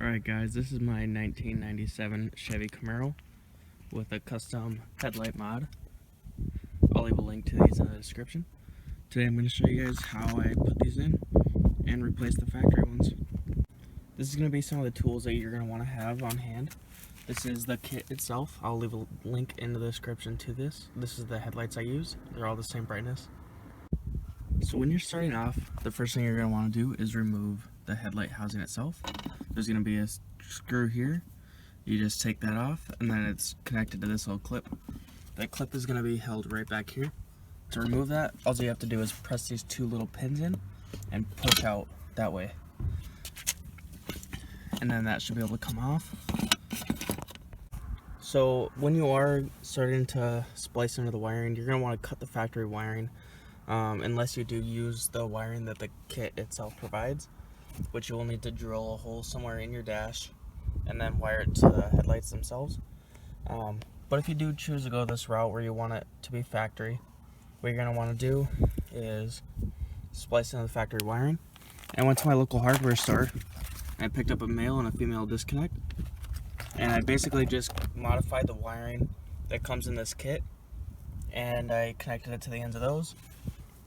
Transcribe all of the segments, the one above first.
Alright guys, this is my 1997 Chevy Camaro with a custom headlight mod. I'll leave a link to these in the description. Today I'm going to show you guys how I put these in and replace the factory ones. This is going to be some of the tools that you're going to want to have on hand. This is the kit itself. I'll leave a link in the description to this. This is the headlights I use. They're all the same brightness. So when you're starting off, the first thing you're going to want to do is remove the headlight housing itself. There's going to be a screw here. You just take that off and then it's connected to this little clip. That clip is going to be held right back here. To remove that, all you have to do is press these two little pins in and push out that way. And then that should be able to come off. So when you are starting to splice into the wiring, you're going to want to cut the factory wiring. Unless you do use the wiring that the kit itself provides, which you will need to drill a hole somewhere in your dash and then wire it to the headlights themselves. But if you do choose to go this route where you want it to be factory, what you're going to want to do is splice into the factory wiring. I went to my local hardware store and I picked up a male and a female disconnect, and I basically just modified the wiring that comes in this kit and I connected it to the ends of those.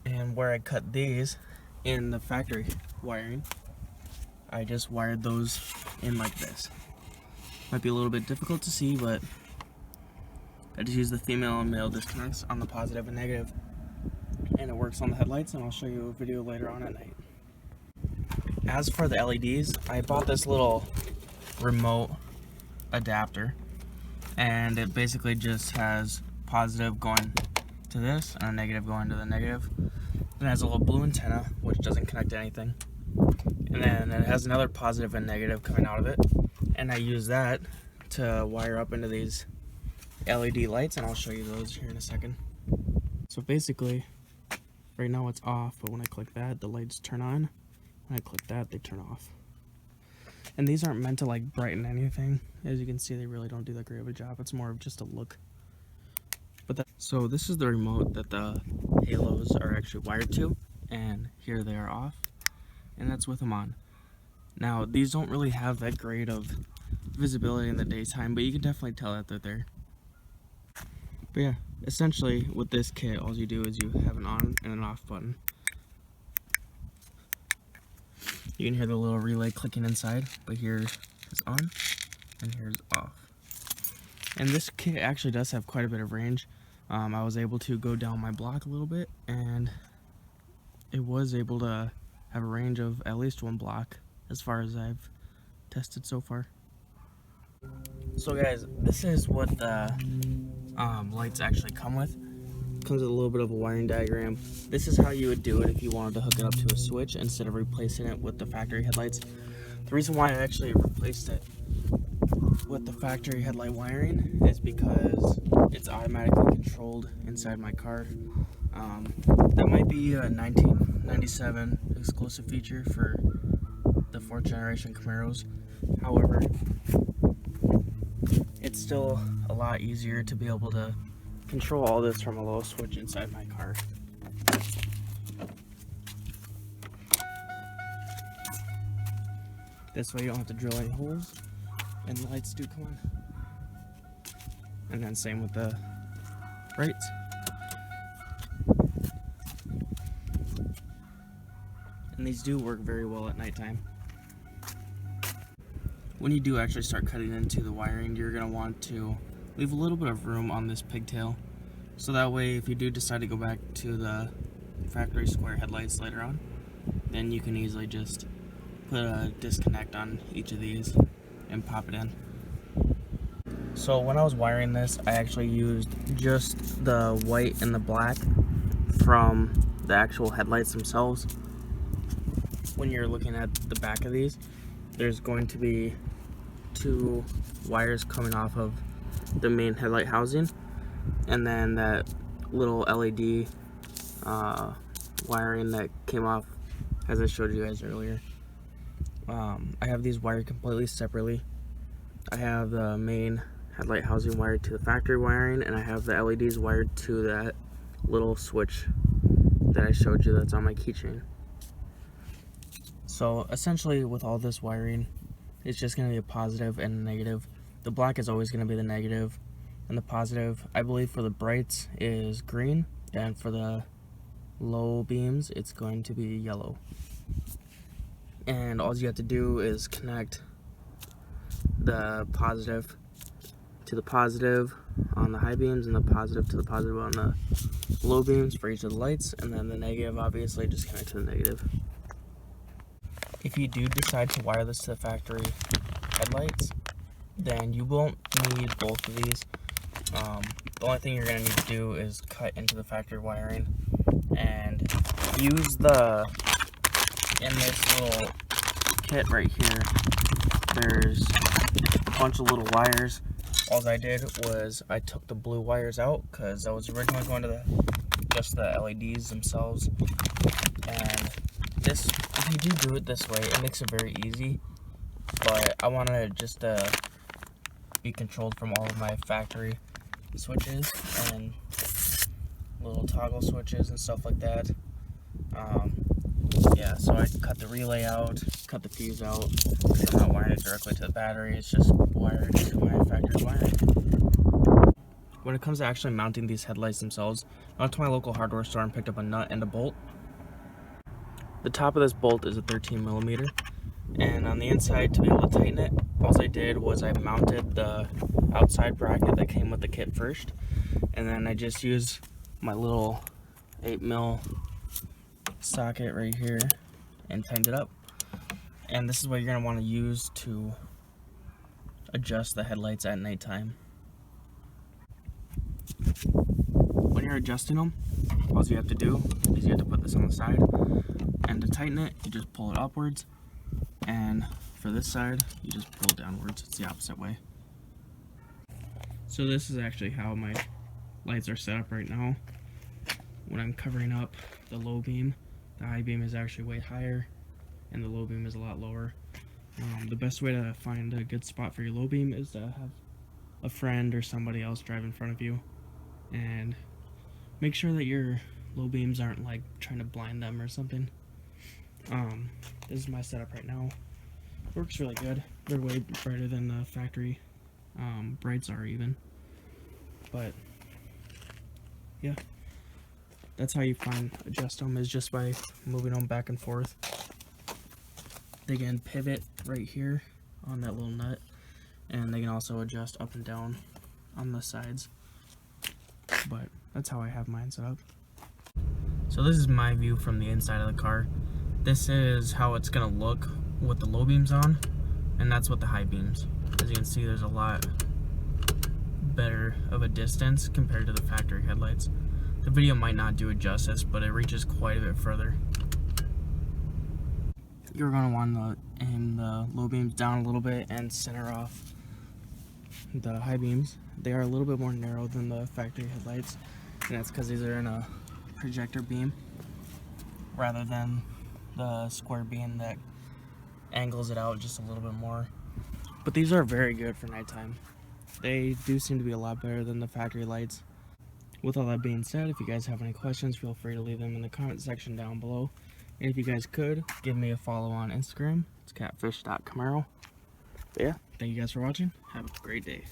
And where I cut these in the factory wiring, I just wired those in like this. Might be a little bit difficult to see, but I just use the female and male disconnects on the positive and negative, and it works on the headlights, and I'll show you a video later on at night. As for the LEDs, I bought this little remote adapter, and it basically just has positive going to this and a negative going to the negative. It has a little blue antenna which doesn't connect to anything, and then it has another positive and negative coming out of it, and I use that to wire up into these LED lights, and I'll show you those here in a second. So basically right now it's off, but when I click that, the lights turn on. When I click that, they turn off. And these aren't meant to like brighten anything. As you can see, they really don't do that great of a job. It's more of just a look. So this is the remote that the halos are actually wired to, and here they are off, and that's with them on. Now these don't really have that great of visibility in the daytime, but you can definitely tell that they're there. But yeah, essentially with this kit, all you do is you have an on and an off button. You can hear the little relay clicking inside, but here is on and here's off. And this kit actually does have quite a bit of range. I was able to go down my block a little bit, and it was able to have a range of at least one block as far as I've tested so far. So guys, this is what the lights actually come with. It comes with a little bit of a wiring diagram. This is how you would do it if you wanted to hook it up to a switch instead of replacing it with the factory headlights. The reason why I actually replaced it with the factory headlight wiring is because it's automatically controlled inside my car. That might be a 1997 exclusive feature for the 4th generation Camaros. However, it's still a lot easier to be able to control all this from a little switch inside my car. This way you don't have to drill any holes, and the lights do come on. And then same with the brights. And these do work very well at nighttime. When you do actually start cutting into the wiring, you're going to want to leave a little bit of room on this pigtail, so that way if you do decide to go back to the factory square headlights later on, then you can easily just put a disconnect on each of these and pop it in. So when I was wiring this, I actually used just the white and the black from the actual headlights themselves. When you're looking at the back of these, there's going to be two wires coming off of the main headlight housing, and then that little LED wiring that came off as I showed you guys earlier. I have these wired completely separately. I have the main headlight housing wired to the factory wiring, and I have the LEDs wired to that little switch that I showed you that's on my keychain. So essentially with all this wiring, it's just going to be a positive and a negative. The black is always going to be the negative, and the positive, I believe, for the brights is green, and for the low beams it's going to be yellow. And all you have to do is connect the positive to the positive on the high beams and the positive to the positive on the low beams for each of the lights, and then the negative obviously just connect to the negative. If you do decide to wire this to the factory headlights, then you won't need both of these. The only thing you're going to need to do is cut into the factory wiring and use in this little kit right here, there's a bunch of little wires. All I did was I took the blue wires out because I was originally going to just the LEDs themselves. And this, if you do it this way, it makes it very easy. But I want to just be controlled from all of my factory switches and little toggle switches and stuff like that. Yeah, so I cut the relay out, cut the fuse out, because I'm not wiring it directly to the battery, it's just wired to my factory wiring. When it comes to actually mounting these headlights themselves, I went to my local hardware store and picked up a nut and a bolt. The top of this bolt is a 13mm, and on the inside, to be able to tighten it, all I did was I mounted the outside bracket that came with the kit first, and then I just used my little 8mm socket right here and tightened it up. And this is what you're going to want to use to adjust the headlights at nighttime. When you're adjusting them, all you have to do is you have to put this on the side, and to tighten it, you just pull it upwards, and for this side, you just pull it downwards. It's the opposite way. So this is actually how my lights are set up right now. When I'm covering up the low beam, the high beam is actually way higher and the low beam is a lot lower. The best way to find a good spot for your low beam is to have a friend or somebody else drive in front of you, and make sure that your low beams aren't like trying to blind them or something. This is my setup right now. Works really good. They're way brighter than the factory brights are even. But yeah, that's how you adjust them, is just by moving them back and forth. They can pivot right here on that little nut, and they can also adjust up and down on the sides. But that's how I have mine set up. So this is my view from the inside of the car. This is how it's gonna look with the low beams on, and that's with the high beams. As you can see, there's a lot better of a distance compared to the factory headlights. The video might not do it justice, but it reaches quite a bit further. You're going to want to aim the low beams down a little bit and center off the high beams. They are a little bit more narrow than the factory headlights, and that's because these are in a projector beam rather than the square beam that angles it out just a little bit more. But these are very good for nighttime. They do seem to be a lot better than the factory lights. With all that being said, if you guys have any questions, feel free to leave them in the comment section down below. And if you guys could, give me a follow on Instagram. It's catfish.camaro. But yeah, thank you guys for watching. Have a great day.